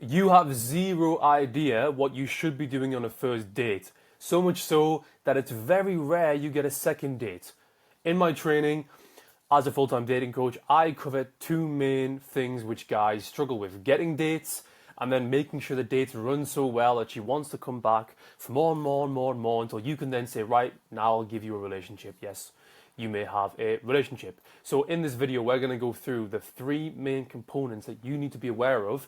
You have zero idea what you should be doing on a first date. So much so that it's very rare you get a second date. In my training, as a full-time dating coach, I cover two main things which guys struggle with: getting dates and then making sure the dates run so well that she wants to come back for more and more and more and more until you can then say, right, now I'll give you a relationship. Yes, you may have a relationship. So in this video, we're going to go through the three main components that you need to be aware of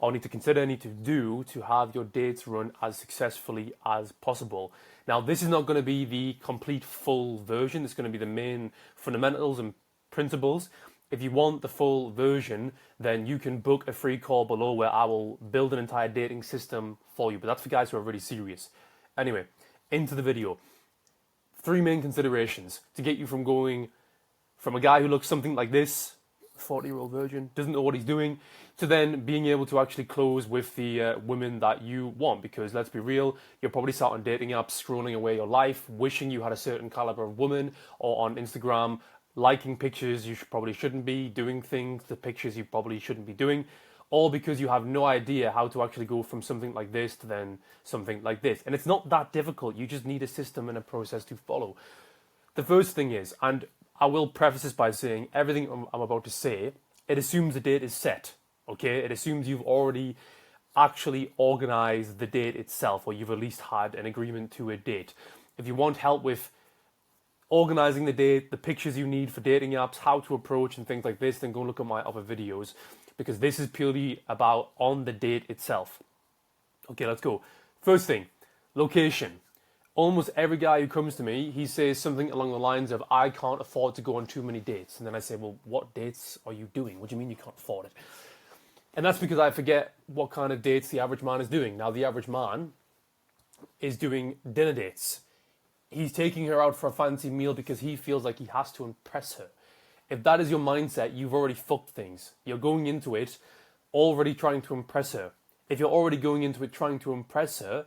or need to consider, need to do to have your dates run as successfully as possible. Now, this is not going to be the complete full version. It's going to be the main fundamentals and principles. If you want the full version, then you can book a free call below where I will build an entire dating system for you. But that's for guys who are really serious. Anyway, into the video. Three main considerations to get you from going from a guy who looks something like this, 40-year-old virgin, doesn't know what he's doing, to then being able to actually close with the women that you want. Because let's be real, you're probably sat on dating apps, scrolling away your life, wishing you had a certain caliber of woman, or on Instagram, liking pictures you probably shouldn't be, doing things, the pictures you probably shouldn't be doing, all because you have no idea how to actually go from something like this to then something like this. And it's not that difficult, you just need a system and a process to follow. The first thing is, and I will preface this by saying everything I'm about to say, it assumes the date is set, okay? It assumes you've already actually organized the date itself, or you've at least had an agreement to a date. If you want help with organizing the date, the pictures you need for dating apps, how to approach and things like this, then go look at my other videos, because this is purely about on the date itself. Okay, let's go. First thing, location. Almost every guy who comes to me, he says something along the lines of, I can't afford to go on too many dates. And then I say, well, what dates are you doing? What do you mean you can't afford it? And that's because I forget what kind of dates the average man is doing. Now, the average man is doing dinner dates. He's taking her out for a fancy meal because he feels like he has to impress her. If that is your mindset, you've already fucked things. You're going into it already trying to impress her. If you're already going into it trying to impress her,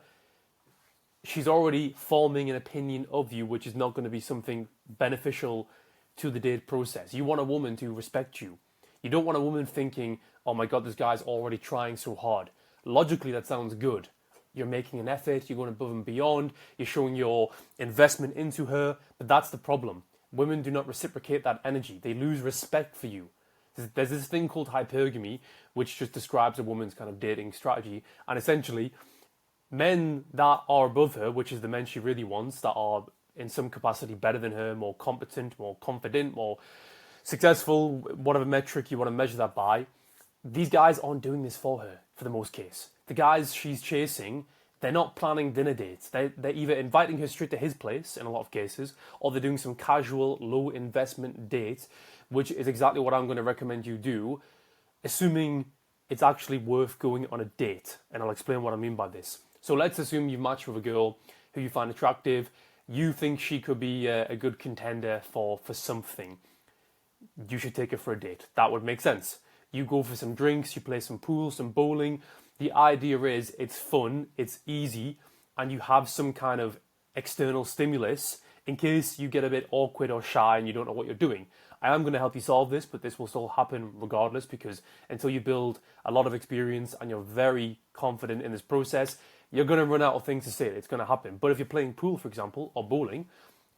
she's already forming an opinion of you, which is not going to be something beneficial to the date process. You want a woman to respect you. You don't want a woman thinking, oh my God, this guy's already trying so hard. Logically, that sounds good. You're making an effort, you're going above and beyond, you're showing your investment into her, but that's the problem. Women do not reciprocate that energy. They lose respect for you. There's this thing called hypergamy, which just describes a woman's kind of dating strategy, and essentially, men that are above her, which is the men she really wants, that are in some capacity better than her, more competent, more confident, more successful, whatever metric you want to measure that by, these guys aren't doing this for her, for the most case. The guys she's chasing, they're not planning dinner dates. They're either inviting her straight to his place, in a lot of cases, or they're doing some casual, low-investment date, which is exactly what I'm going to recommend you do, assuming it's actually worth going on a date. And I'll explain what I mean by this. So let's assume you've matched with a girl who you find attractive. You think she could be a good contender for something. You should take her for a date. That would make sense. You go for some drinks, you play some pool, some bowling. The idea is it's fun, it's easy, and you have some kind of external stimulus in case you get a bit awkward or shy and you don't know what you're doing. I am going to help you solve this, but this will still happen regardless, because until you build a lot of experience and you're very confident in this process, you're going to run out of things to say. It's going to happen. But if you're playing pool, for example, or bowling,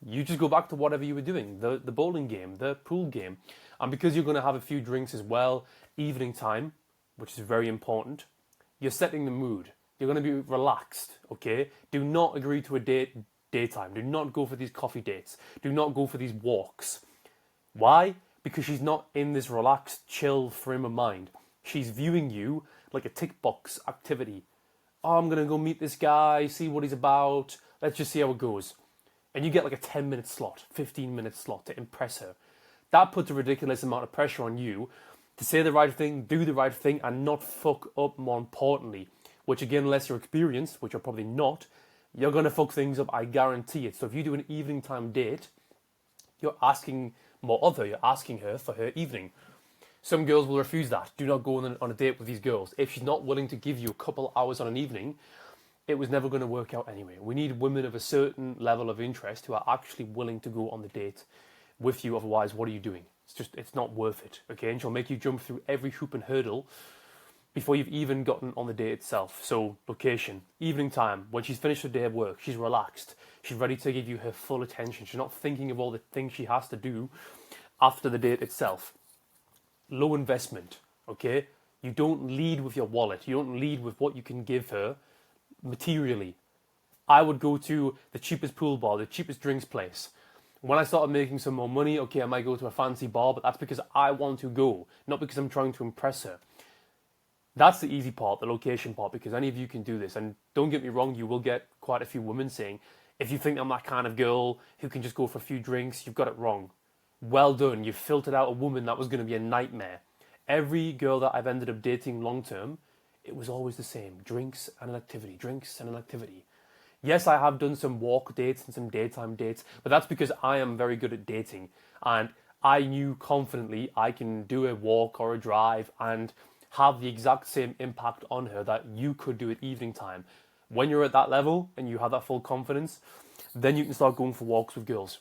you just go back to whatever you were doing, the bowling game, the pool game. And because you're going to have a few drinks as well, evening time, which is very important, you're setting the mood. You're going to be relaxed, okay? Do not agree to a daytime. Do not go for these coffee dates. Do not go for these walks. Why? Because she's not in this relaxed, chill frame of mind. She's viewing you like a tick box activity. Oh, I'm going to go meet this guy, see what he's about. Let's just see how it goes. And you get like a 10-minute slot, 15-minute slot to impress her. That puts a ridiculous amount of pressure on you to say the right thing, do the right thing, and not fuck up, more importantly. Which again, unless you're experienced, which you're probably not, you're going to fuck things up, I guarantee it. So if you do an evening time date, you're asking more of her, you're asking her for her evening. Some girls will refuse that. Do not go on a date with these girls. If she's not willing to give you a couple hours on an evening, it was never going to work out anyway. We need women of a certain level of interest who are actually willing to go on the date with you. Otherwise, what are you doing? It's not worth it, okay? And she'll make you jump through every hoop and hurdle before you've even gotten on the date itself. So location, evening time, when she's finished her day of work, she's relaxed, she's ready to give you her full attention, she's not thinking of all the things she has to do after the date itself. Low investment, okay? You don't lead with your wallet, you don't lead with what you can give her materially. I would go to the cheapest pool bar, the cheapest drinks place. When I started making some more money, okay, I might go to a fancy bar, but that's because I want to go, not because I'm trying to impress her. That's the easy part, the location part, because any of you can do this. And don't get me wrong, you will get quite a few women saying, if you think I'm that kind of girl who can just go for a few drinks, you've got it wrong. Well done, you've filtered out a woman that was going to be a nightmare. Every girl that I've ended up dating long term, it was always the same. Drinks and an activity, drinks and an activity. Yes, I have done some walk dates and some daytime dates, but that's because I am very good at dating. And I knew confidently I can do a walk or a drive and have the exact same impact on her that you could do at evening time. When you're at that level and you have that full confidence, then you can start going for walks with girls.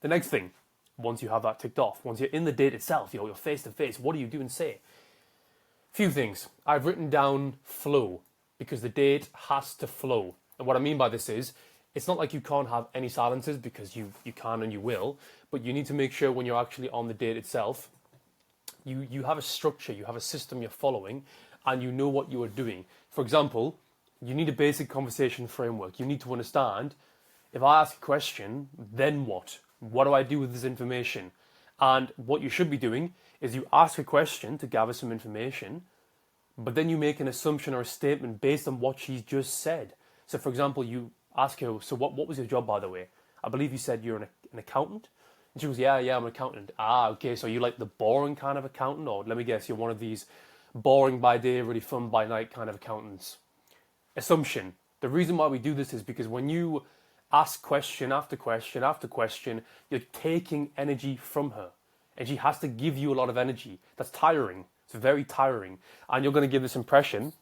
The next thing, once you have that ticked off, once you're in the date itself, you're face to face, what do you do and say? Few things. I've written down flow, because the date has to flow. And what I mean by this is, it's not like you can't have any silences, because you can and you will, but you need to make sure when you're actually on the date itself, you have a structure, you have a system you're following, and you know what you are doing. For example, you need a basic conversation framework. You need to understand, if I ask a question, then what? What do I do with this information? And what you should be doing is you ask a question to gather some information, but then you make an assumption or a statement based on what she's just said. So for example, you ask her, so what was your job, by the way? I believe you said you're an accountant. And she goes, yeah, I'm an accountant. Ah, okay, so you like the boring kind of accountant? Or let me guess, you're one of these boring by day, really fun by night kind of accountants. Assumption. The reason why we do this is because when you ask question after question after question, you're taking energy from her. And she has to give you a lot of energy. That's tiring. It's very tiring. And you're going to give this impression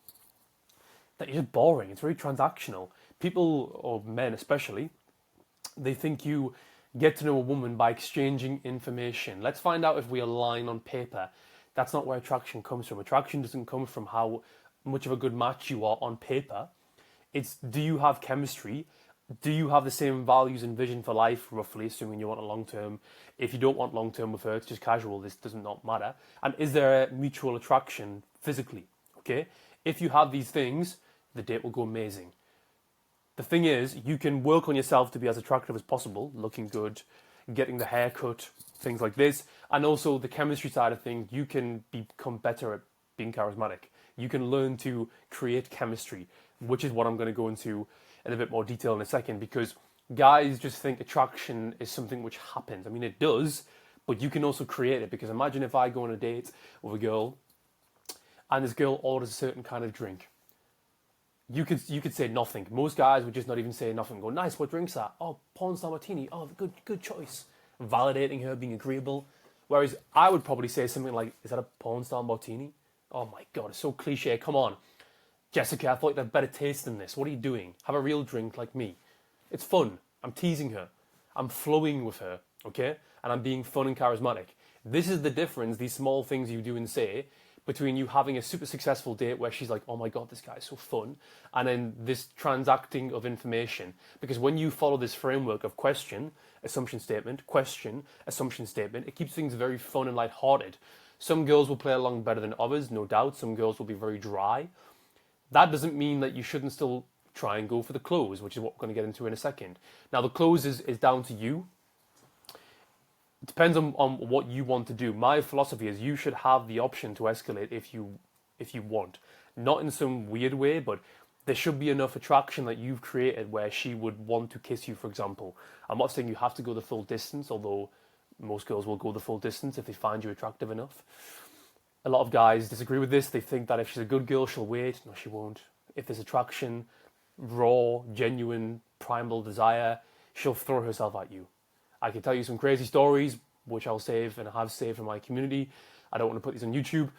that you're just boring. It's very transactional. People, or men especially, they think you get to know a woman by exchanging information. Let's find out if we align on paper. That's not where attraction comes from. Attraction doesn't come from how much of a good match you are on paper. It's, do you have chemistry? Do you have the same values and vision for life, roughly, assuming you want a long-term? If you don't want long-term with her, it's just casual, this does not matter. And is there a mutual attraction physically? Okay? If you have these things, the date will go amazing. The thing is, you can work on yourself to be as attractive as possible, looking good, getting the haircut, things like this, and also the chemistry side of things, you can become better at being charismatic. You can learn to create chemistry, which is what I'm going to go into in a bit more detail in a second, because guys just think attraction is something which happens. I mean, it does, but you can also create it, because imagine if I go on a date with a girl, and this girl orders a certain kind of drink. You could say nothing. Most guys would just not even say nothing. Go, nice, what drink's that? Oh, porn star martini. Oh, good choice. Validating her, being agreeable. Whereas I would probably say something like, is that a porn star martini? Oh my God, it's so cliche. Come on. Jessica, I thought you'd have better taste than this. What are you doing? Have a real drink like me. It's fun. I'm teasing her. I'm flowing with her, okay? And I'm being fun and charismatic. This is the difference, these small things you do and say, between you having a super successful date where she's like, oh my God, this guy is so fun, and then this transacting of information. Because when you follow this framework of question, assumption statement, it keeps things very fun and lighthearted. Some girls will play along better than others, no doubt. Some girls will be very dry. That doesn't mean that you shouldn't still try and go for the close, which is what we're going to get into in a second. Now, the close is down to you. It depends on what you want to do. My philosophy is you should have the option to escalate if you want. Not in some weird way, but there should be enough attraction that you've created where she would want to kiss you, for example. I'm not saying you have to go the full distance, although most girls will go the full distance if they find you attractive enough. A lot of guys disagree with this. They think that if she's a good girl, she'll wait. No, she won't. If there's attraction, raw, genuine, primal desire, she'll throw herself at you. I can tell you some crazy stories, which I'll save and have saved for my community. I don't want to put these on YouTube,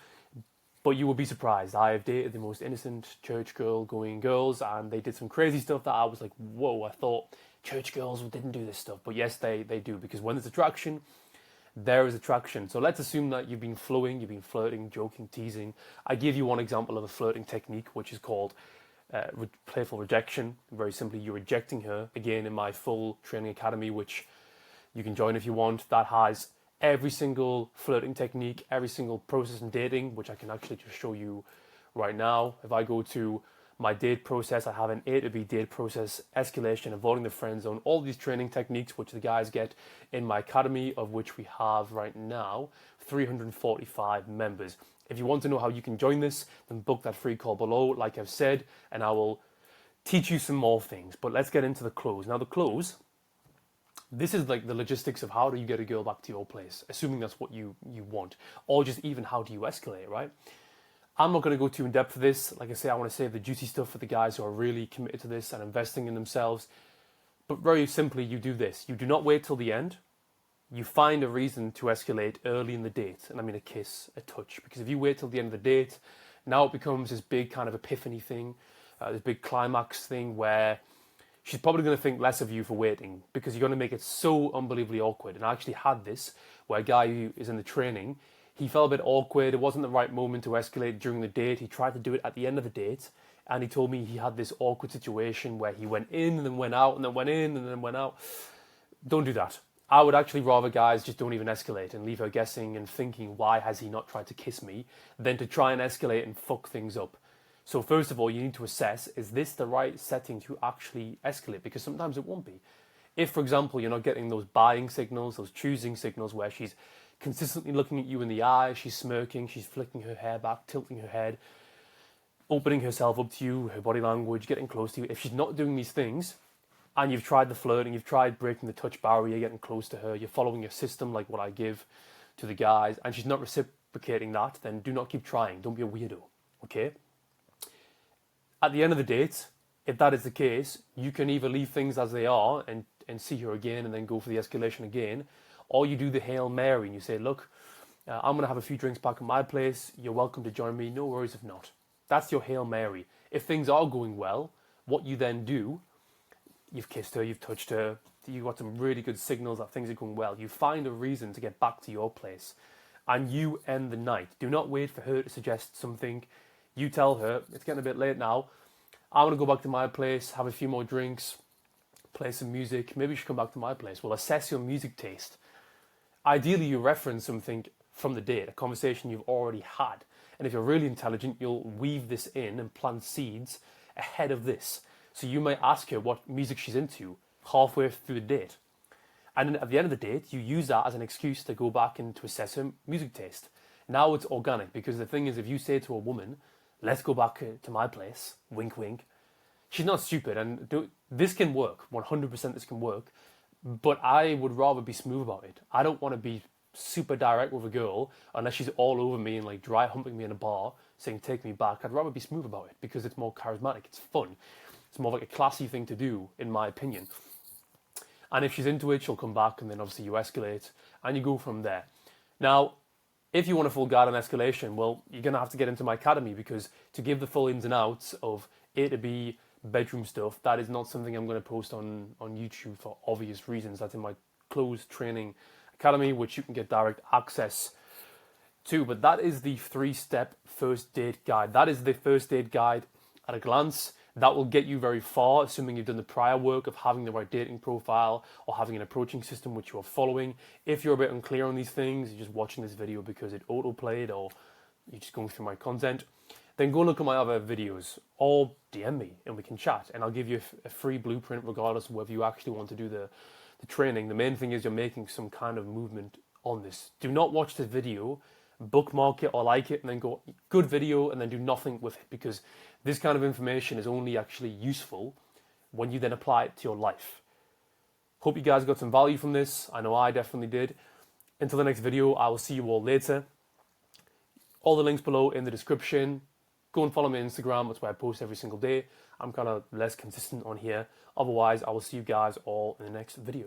but you will be surprised. I have dated the most innocent church girl-going girls, and they did some crazy stuff that I was like, whoa, I thought church girls didn't do this stuff. But yes, they do, because when there's attraction, there is attraction. So let's assume that you've been flowing, you've been flirting, joking, teasing. I give you one example of a flirting technique, which is called playful rejection. Very simply, you're rejecting her. Again, in my full training academy, which you can join if you want, that has every single flirting technique, every single process in dating, which I can actually just show you right now. If I go to my date process, I have an A to B date process, escalation, avoiding the friend zone, all these training techniques which the guys get in my academy, of which we have right now 345 members. If you want to know how you can join this, then book that free call below, like I've said, and I will teach you some more things. But let's get into the close. Now the close, this is like the logistics of how do you get a girl back to your place, assuming that's what you want, or just even how do you escalate, right? I'm not going to go too in depth for this. Like I say, I want to save the juicy stuff for the guys who are really committed to this and investing in themselves. But very simply, you do this. You do not wait till the end. You find a reason to escalate early in the date. And I mean a kiss, a touch. Because if you wait till the end of the date, now it becomes this big kind of epiphany thing, this big climax thing where she's probably going to think less of you for waiting because you're going to make it so unbelievably awkward. And I actually had this where a guy who is in the training, he felt a bit awkward. It wasn't the right moment to escalate during the date. He tried to do it at the end of the date. And he told me he had this awkward situation where he went in and then went out and then went in and then went out. Don't do that. I would actually rather guys just don't even escalate and leave her guessing and thinking, why has he not tried to kiss me, than to try and escalate and fuck things up. So first of all, you need to assess, is this the right setting to actually escalate? Because sometimes it won't be. If, for example, you're not getting those buying signals, those choosing signals where she's consistently looking at you in the eye, she's smirking, she's flicking her hair back, tilting her head, opening herself up to you, her body language, getting close to you. If she's not doing these things, and you've tried the flirting, you've tried breaking the touch barrier, getting close to her, you're following your system like what I give to the guys, and she's not reciprocating that, then do not keep trying. Don't be a weirdo, okay? At the end of the date, if that is the case, you can either leave things as they are and see her again and then go for the escalation again, or you do the Hail Mary and you say, look, I'm going to have a few drinks back at my place. You're welcome to join me. No worries if not. That's your Hail Mary. If things are going well, what you then do, you've kissed her, you've touched her, you've got some really good signals that things are going well. You find a reason to get back to your place and you end the night. Do not wait for her to suggest something. You tell her, it's getting a bit late now. I want to go back to my place, have a few more drinks, play some music. Maybe you should come back to my place. Well, assess your music taste. Ideally, you reference something from the date, a conversation you've already had. And if you're really intelligent, you'll weave this in and plant seeds ahead of this. So you might ask her what music she's into halfway through the date. And then at the end of the date, you use that as an excuse to go back and to assess her music taste. Now it's organic, because the thing is, if you say to a woman, let's go back to my place, wink, wink, she's not stupid. And this can work, 100% this can work. But I would rather be smooth about it. I don't want to be super direct with a girl unless she's all over me and like dry humping me in a bar saying take me back. I'd rather be smooth about it because it's more charismatic, it's fun, it's more like a classy thing to do, in my opinion. And if she's into it, she'll come back, and then obviously you escalate and you go from there. Now, if you want a full guide on escalation, well, you're going to have to get into my academy, because to give the full ins and outs of A to B bedroom stuff, that is not something I'm going to post on YouTube for obvious reasons. That's in my closed training academy, which you can get direct access to. But that is the 3-step first date guide. That is the first date guide at a glance. That will get you very far, assuming you've done the prior work of having the right dating profile or having an approaching system which you are following. If you're a bit unclear on these things, you're just watching this video because it auto-played, or you're just going through my content, then go look at my other videos or DM me and we can chat, and I'll give you a free blueprint regardless of whether you actually want to do the training. The main thing is you're making some kind of movement on this. Do not watch this video, bookmark it or like it, and then go, good video, and then do nothing with it, because this kind of information is only actually useful when you then apply it to your life. Hope you guys got some value from this. I know I definitely did. Until the next video, I will see you all later. All the links below in the description. Go and follow me on Instagram. That's where I post every single day. I'm kind of less consistent on here. Otherwise, I will see you guys all in the next video.